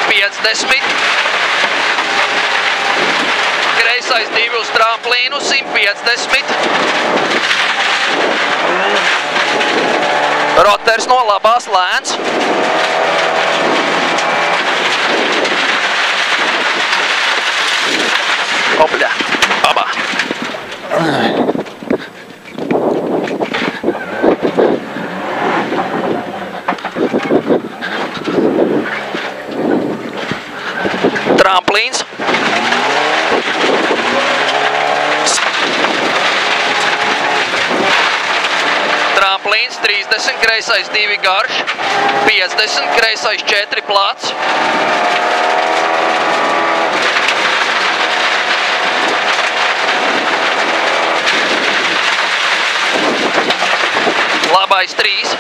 50. Kreisais 2 uz tramplīnu, 150. Roters no labās lēns. Opļā, abā. Tramplīns. Tramplīns 30, kreisais 2 garš, 50, kreisais 4 plats. Labais 3.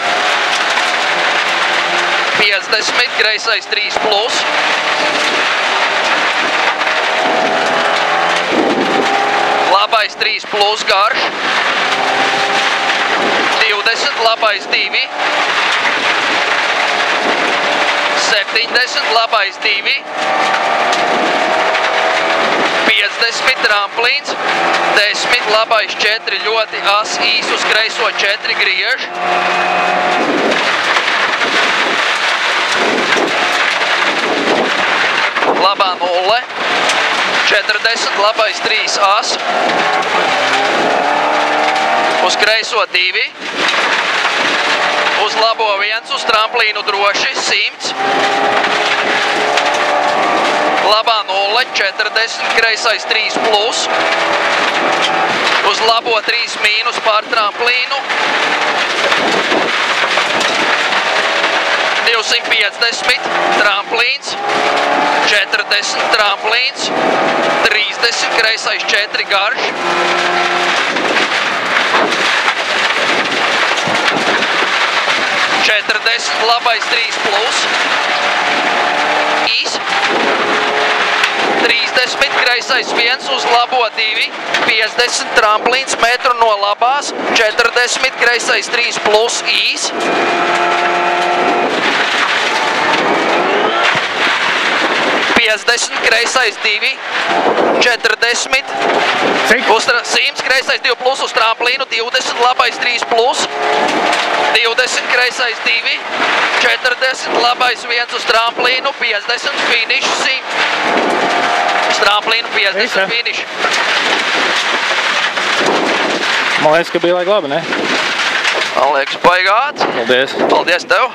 50, kreisais 3 plus. Labais 3 plus garš. 20, labais 2. 70, labais 2. 50, tramplīns. 10, labais 4, ļoti as, īs uz kreiso 4 griež. Labā 0. 40, labais 3 as. Uz kreiso 2. Uz labo 1, uz tramplīnu droši 100. Labā 0, 40, kreisais 3 plus. Uz labo 3 mīnus pār tramplīnu. 250, tramplīns. 40, tramplīns. 30, kreisais 4 garš. 40, labais 3 plus. Īs. 30, kreisais 1 uz labo 2. 50, tramplīns metru no labās. 40, kreisais 3 plus. Īs. 50, kreisais 2. 40. Uz 100, kreisais 2 plus uz tramplīnu. 20, labais 3 plus. 20, kreisais 2. 40, labais 1 uz tramplīnu. 50, finish 100. Uz tramplīnu 50, finish. Man liekas, ka bija labi, ne? Man liekas, baigāt. Paldies. Paldies tev.